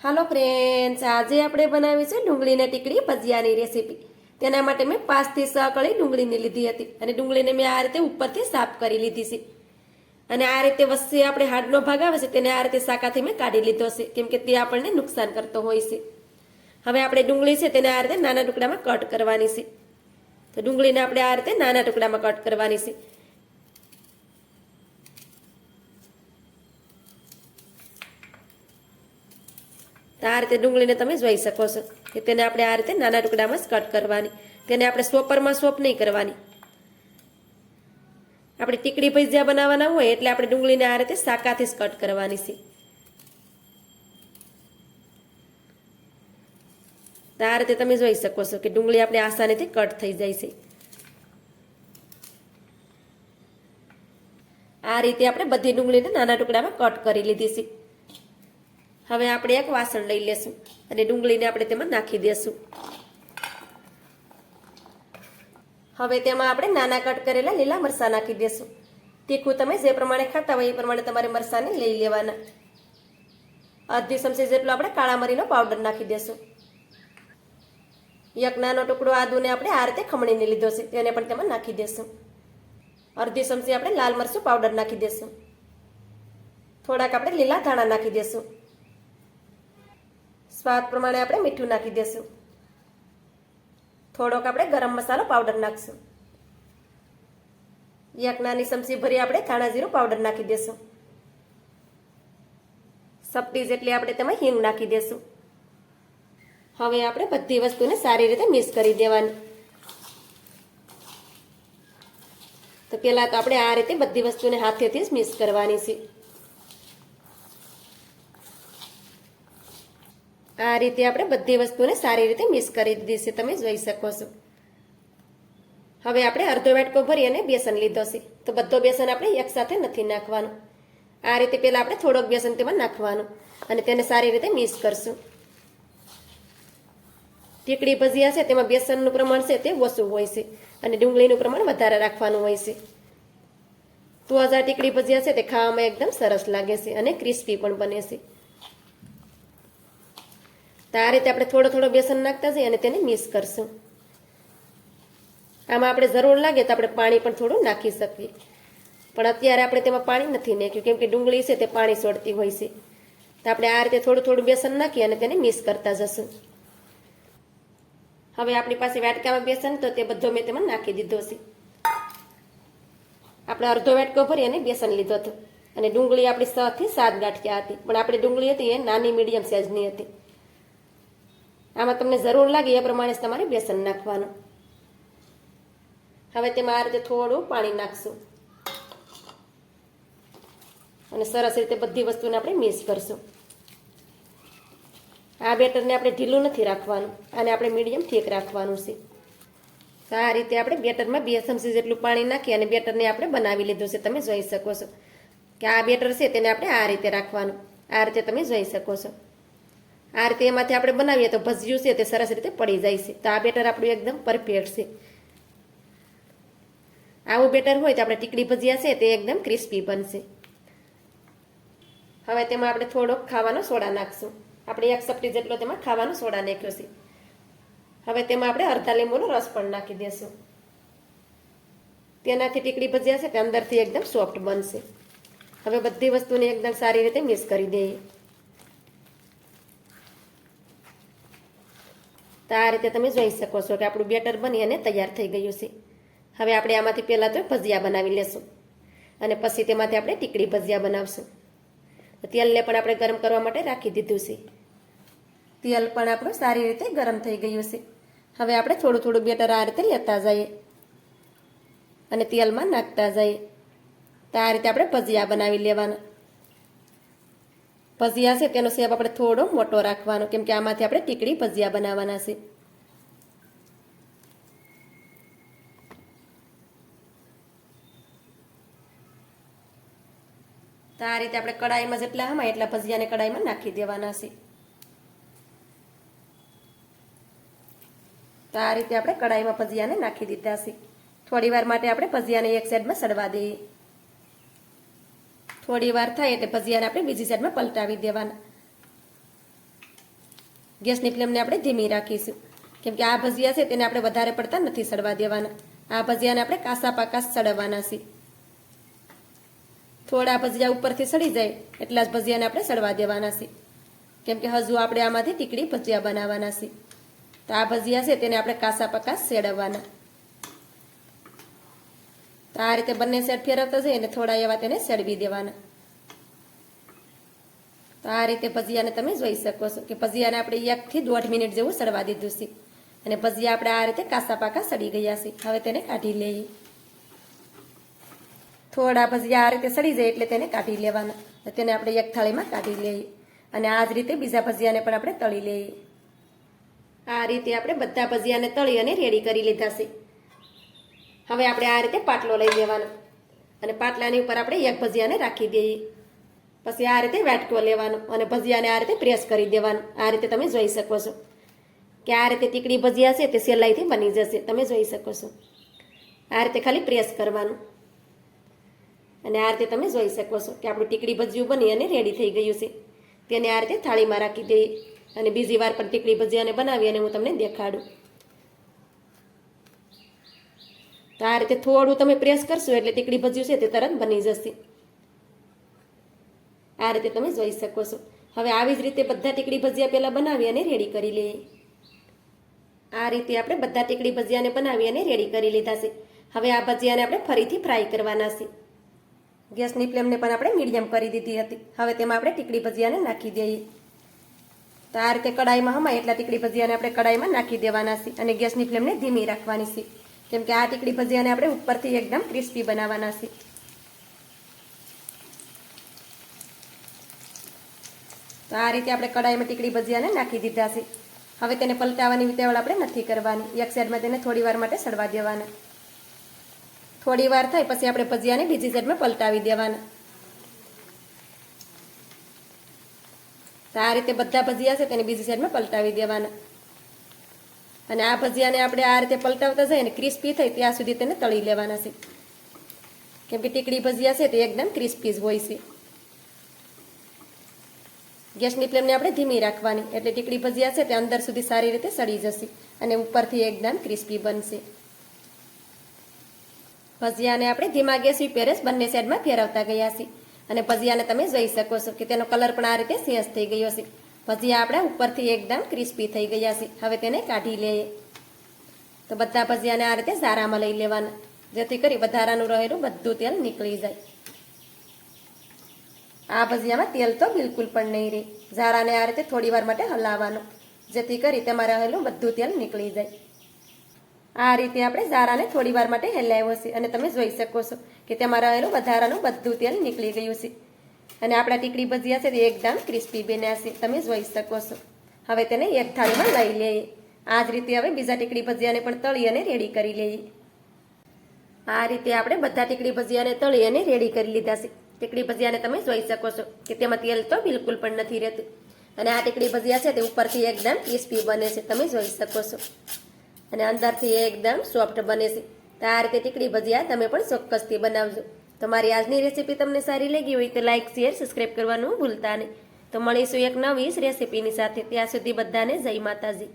હાલો friends, આજે આપણે બનાવી છે ડુંગળીના ટીકડી ભજીયાની રેસીપી। તેના માટે મેં 5 થી 6 કળી ડુંગળીની લીધી હતી અને ડુંગળીને મેં આ રીતે ઉપરથી સાફ કરી લીધી છે અને આ રીતે વચ્ચે આપણે હાડનો ભાગ આવે છે તેને આ રીતે શાકાથી મેં કાઢી લીધો છે, કેમ કે તે આપણને નુકસાન કરતો હોય છે। હવે આપણે ડુંગળી છે તેને આ રીતે નાના ટુકડામાં કટ કરવાની છે। તો ડુંગળીને આપણે આ રીતે નાના ટુકડામાં કટ કરવાની છે। આ રીતે ડુંગળીને તમે જોઈ શકો છો કે તેને આપણે આ રીતે નાના ટુકડામાં જ કટ કરવાની। તેને આપણે ચોપરમાં ચોપ નહીં કરવાની। આપણે ટીકડી ભજીયા બનાવવાના હોય એટલે આપણે ડુંગળીને આ રીતે શાકાથી જ કટ કરવાની છે। તો આ રીતે તમે જોઈ શકો છો કે ડુંગળી આપણે આસાનીથી કટ થઈ જાય છે। આ રીતે આપણે બધી ડુંગળીને નાના ટુકડામાં કટ કરી લીધી છે। હવે આપણે એક વાસણ લઈ લેશું અને ડુંગળીને આપણે તેમાં નાખી દેશું। હવે તેમાં આપણે નાના કટ કરેલા લીલા મરચાં નાખી દેશું। તીખું તમે જે પ્રમાણે ખાતા હોય એ પ્રમાણે તમારે મરચાંને લઈ લેવાના। અડધી ચમચી જેટલો આપણે કાળા મરીનો પાવડર નાખી દેશું। એક નાનો ટુકડો આદુને આપણે આ રીતે ખમણીને લીધો છે તેને પણ તેમાં નાખી દેશું। અડધી ચમચી આપણે લાલ મરચું પાવડર નાખી દેશું। થોડાક આપણે લીલા ધાણા નાખી દેશું। સ્વાદ પ્રમાણે આપણે મીઠું નાખી દેશું। થોડોક આપણે ગરમ મસાલો પાવડર નાખશું। એક નાની ચમચી ભરી આપણે ધાણા જીરું પાવડર નાખી દેશું। ચપટી જેટલી આપણે તેમાં હિંગ નાખી દેશું। હવે આપણે બધી વસ્તુને સારી રીતે મિક્સ કરી દેવાની। તો પહેલા તો આપણે આ રીતે બધી વસ્તુને હાથેથી જ મિક્સ કરવાની છે। આ રીતે આપણે બધી વસ્તુને સારી રીતે મિક્સ કરી દીધી છે, તમે જોઈ શકો છો। હવે આપણે અડધો વાટકો ભરી અને બેસન લીધો છે, તો બધો બેસન આપણે એકસાથે નથી નાખવાનો। આ રીતે પહેલા આપણે થોડોક બેસન તેમાં નાખવાનું અને તેને સારી રીતે મિક્સ કરશું। ટીકડી ભજીયા છે તેમાં બેસનનું પ્રમાણ છે તે ઓછું હોય છે અને ડુંગળીનું પ્રમાણ વધારે રાખવાનું હોય છે, તો આ ટીકડી ભજીયા છે તે ખાવામાં એકદમ સરસ લાગે છે અને ક્રિસ્પી પણ બને છે। તો આ રીતે આપણે થોડો થોડો બેસન નાખતા જઈએ અને તેને મિક્સ કરશું। આમાં આપણે જરૂર લાગે તો આપણે પાણી પણ થોડું નાખી શકીએ, પણ અત્યારે આપણે તેમાં પાણી નથી નાખ્યું કેમ કે ડુંગળી છે તે પાણી છોડતી હોય છે। તો આપણે આ રીતે થોડું થોડું બેસન નાખી અને તેને મિક્સ કરતા જશું। હવે આપણી પાસે વાટકામાં બેસન તો તે બધો મેં તેમાં નાખી દીધો છે। આપણે અડધો વાટકો ભરી અને બેસન લીધો હતો અને ડુંગળી આપણી 6 થી 7 ગાંઠિયા હતી, પણ આપણી ડુંગળી હતી એ નાની મીડિયમ સાઈઝની હતી। આમાં તમને જરૂર લાગે એ પ્રમાણે તમારે બેસન નાખવાનું। હવે તેમાં આ રીતે થોડું પાણી નાખશું અને સરસ રીતે બધી વસ્તુને આપણે મિક્સ કરશું। આ બેટરને આપણે ઢીલું નથી રાખવાનું, આને આપણે મીડિયમ ઠીક રાખવાનું છે। તો આ રીતે આપણે બેટરમાં 2 ચમચી જેટલું પાણી નાખી અને બેટરને આપણે બનાવી લીધું છે। તમે જોઈ શકો છો કે આ બેટર છે તેને આપણે આ રીતે રાખવાનું। આ રીતે તમે જોઈ શકો છો। આ રીતે એમાંથી આપણે બનાવીએ તો ભજીયું છે તે સરસ રીતે પડી જાય છે। તો આ બેટર આપણું એકદમ પરફેક્ટ છે। આવું બેટર હોય તો આપણે ટીકડી ભજીયા છે તે એકદમ ક્રિસ્પી બનશે। હવે તેમાં આપણે થોડોક ખાવાનો સોડા નાખશું। આપણે 1 ચપટી જેટલો તેમાં ખાવાનો સોડા નાખ્યો છે। હવે તેમાં આપણે અડધા લીંબુનો રસ પણ નાખી દેશું। તેનાથી ટીકડી ભજીયા છે તે અંદરથી એકદમ સોફ્ટ બનશે। હવે બધી વસ્તુને એકદમ સારી રીતે મિક્સ કરી દઈએ। તો આ રીતે તમે જોઈ શકો છો કે આપણું બેટર બની અને તૈયાર થઈ ગયું છે। હવે આપણે આમાંથી પહેલાં તો ભજીયા બનાવી લેશું અને પછી તેમાંથી આપણે ટીકડી ભજીયા બનાવશું। તેલને પણ આપણે ગરમ કરવા માટે રાખી દીધું છે। તેલ પણ આપણું સારી રીતે ગરમ થઈ ગયું છે। હવે આપણે થોડું થોડું બેટર આ રીતે લેતા જઈએ અને તેલમાં નાખતા જઈએ। તો આ રીતે આપણે ભજીયા બનાવી લેવાના। ભજીયા છે તેનો શેપ આપણે થોડો મોટો રાખવાનો, કેમ કે આમાંથી આપણે ટીકડી ભજીયા બનાવવાના છે। તો આ રીતે આપણે કડાઈમાં જેટલા હમાય એટલા ભજીયાને કડાઈમાં નાખી દેવાના છે। તો આ રીતે આપણે કડાઈમાં ભજીયાને નાખી દીધા છે। થોડી વાર માટે આપણે ભજીયાને એક સાઈડમાં સડવા દઈએ। થોડી વાર થાય એટલે ભજીયાને આપણે બીજી સાઈડમાં પલટાવી દેવાના। ગેસની ફ્લેમને આપણે ધીમી રાખીશું, કેમ કે આ ભજીયા છે તેને આપણે વધારે પડતા નથી સડવા દેવાના. આ ભજીયાને આપણે કાસા પાકા સડવાના છે. થોડા ભજીયા ઉપરથી સડી જાય એટલા જ ભજીયાને આપણે સડવા દેવાના છે, કેમ કે હજુ આપણે આમાંથી ટીકડી ભજીયા બનાવવાના છે. તો આ ભજીયા છે તેને આપણે કાસા પાકા સેડવવાના. તો આ રીતે બંને સાઈડ ફેરવતા જઈએ અને થોડા એવા તેને સડવી દેવાના. તો આ રીતે ભજીયાને તમે જોઈ શકો છો કે ભજીયાને આપણે 1 થી 1.5 મિનિટ જેવું સડવા દીધું છે અને ભજીયા આપણે આ રીતે કાસા પાકા સડી ગયા છે. હવે તેને કાઢી લઈએ. થોડા ભજીયા આ રીતે સડી જાય એટલે તેને કાઢી લેવાના. તેને આપણે એક થાળીમાં કાઢી લઈએ અને આ જ રીતે બીજા ભજીયાને પણ આપણે તળી લઈએ. આ રીતે આપણે બધા ભજીયાને તળી અને રેડી કરી લીધા છે. હવે આપણે આ રીતે પાટલો લઈ લેવાનો અને પાટલાની ઉપર આપણે એક ભજીયાને રાખી દઈએ. પછી આ રીતે વાટકો લેવાનો અને ભજીયાને આ રીતે પ્રેસ કરી દેવાનું. આ રીતે તમે જોઈ શકો છો કે આ રીતે તીકડી ભજીયા છે તે સહેલાઈથી બની જશે. તમે જોઈ શકો છો આ રીતે ખાલી પ્રેસ કરવાનું અને આ રીતે તમે જોઈ શકો છો કે આપણું ટીકડી ભજીયું બની અને રેડી થઈ ગયું છે. તેને આ રીતે થાળીમાં રાખી દઈએ અને બીજી વાર પણ ટીકડી ભજીયાને બનાવી અને હું તમને દેખાડું. તો આ રીતે થોડું તમે પ્રેસ કરશો એટલે ટીકડી ભજીયું છે તે તરત બની જશે. આ રીતે તમે જોઈ શકો છો. હવે આવી જ રીતે બધા ટીકડી ભજીયા પહેલા બનાવી અને રેડી કરી લઈએ. આ રીતે આપણે બધા ટીકડી ભજીયાને બનાવી અને રેડી કરી લીધા છે. હવે આ ભજીયાને આપણે ફરીથી ફ્રાય કરવાના છે. ગેસની ફ્લેમને પણ આપણે મીડિયમ કરી દીધી હતી. હવે તેમાં આપણે ટીકડી ભજીયાને નાખી દઈએ. તો આ રીતે કડાઈમાં હમાય એટલા ટીકડી ભજીયાને આપણે કડાઈમાં નાખી દેવાના છે અને ગેસની ફ્લેમને ધીમી રાખવાની છે, કેમ કે આ ટીકડી ભજીયાને આપણે ઉપરથી એકદમ ક્રિસ્પી બનાવવાના છે. તો આ રીતે આપણે કડાઈમાં ટીકડી ભજીયાને નાખી દીધા છે. હવે તેને પલટાવવાની ઉતાવળ આપણે નથી કરવાની. એક સાઈડમાં તેને થોડી વાર માટે સડવા દેવાના. થોડી વાર થાય પછી આપણે ભજીયાને બીજી સાઈડમાં પલટાવી દેવાના. તો આ રીતે બધા ભજીયા છે તેને બીજી સાઈડમાં પલટાવી દેવાના અને આ ભજીયાને આપણે આ રીતે પલટાવતા જઈએ અને ક્રિસ્પી થાય ત્યાં સુધી તેને તળી લેવાના છે, કેમ કે ટીકડી ભજીયા છે તે એકદમ ક્રિસ્પી જ હોય છે. ગેસની ફ્લેમને આપણે ધીમી રાખવાની એટલે ટીકડી ભજીયા છે તે અંદર સુધી સારી રીતે સડી જશે અને ઉપરથી એકદમ ક્રિસ્પી બનશે. ભજીયાને આપણે ધીમા ગેસ ઉપર જ બંને સાઈડમાં ફેરવતા ગયા છીએ અને ભજીયાને તમે જોઈ શકો છો કે તેનો કલર પણ આ રીતે ચેન્જ થઈ ગયો છે. ભજીયા આપણા ઉપરથી એકદમ ક્રિસ્પી થઈ ગયા છે. હવે તેને કાઢી લઈએ. તો બધા ભજીયાને આ રીતે ઝારામાં લઈ લેવાના, જેથી કરી વધારાનું રહેલું બધું તેલ નીકળી જાય. આ ભજીયામાં તેલ તો બિલકુલ પણ નહીં રહે. ઝારાને આ રીતે થોડી વાર માટે હલાવવાનો, જેથી કરી તેમાં રહેલું બધું તેલ નીકળી જાય. આ રીતે આપણે ઝારાને થોડી વાર માટે હલાવ્યો છે અને તમે જોઈ શકો છો કે તેમાં રહેલું વધારાનું બધું તેલ નીકળી ગયું છે અને આપણા ટીકડી ભજીયા છે તે એકદમ ક્રિસ્પી બન્યા છે. તમે જોઈ શકો છો. હવે તેને એક થાળીમાં લઈ લઈએ. આ જ રીતે હવે બીજા ટીકડી ભજીયાને પણ તળી અને રેડી કરી લઈએ. આ રીતે આપણે બધા ટીકડી ભજીયાને તળી અને રેડી કરી લીધા છે. ટીકડી ભજીયાને તમે જોઈ શકો છો કે તેમાં તેલ તો બિલકુલ પણ નથી રહેતું અને આ ટીકડી ભજીયા છે તે ઉપરથી એકદમ ક્રિસ્પી બને છે. તમે જોઈ શકો છો અને અંદરથી એકદમ સોફ્ટ બને છે. તો આ રીતે ટીકડી ભજીયા તમે પણ ચોક્કસથી બનાવજો. તો મારી આજની રેસીપી તમને સારી લાગી હોય તો લાઇક, શેર, સબસ્ક્રાઈબ કરવાનું ભૂલતા નહીં. તો મળીશું એક નવી રેસીપીની સાથે. ત્યાં સુધી બધાને જય માતાજી.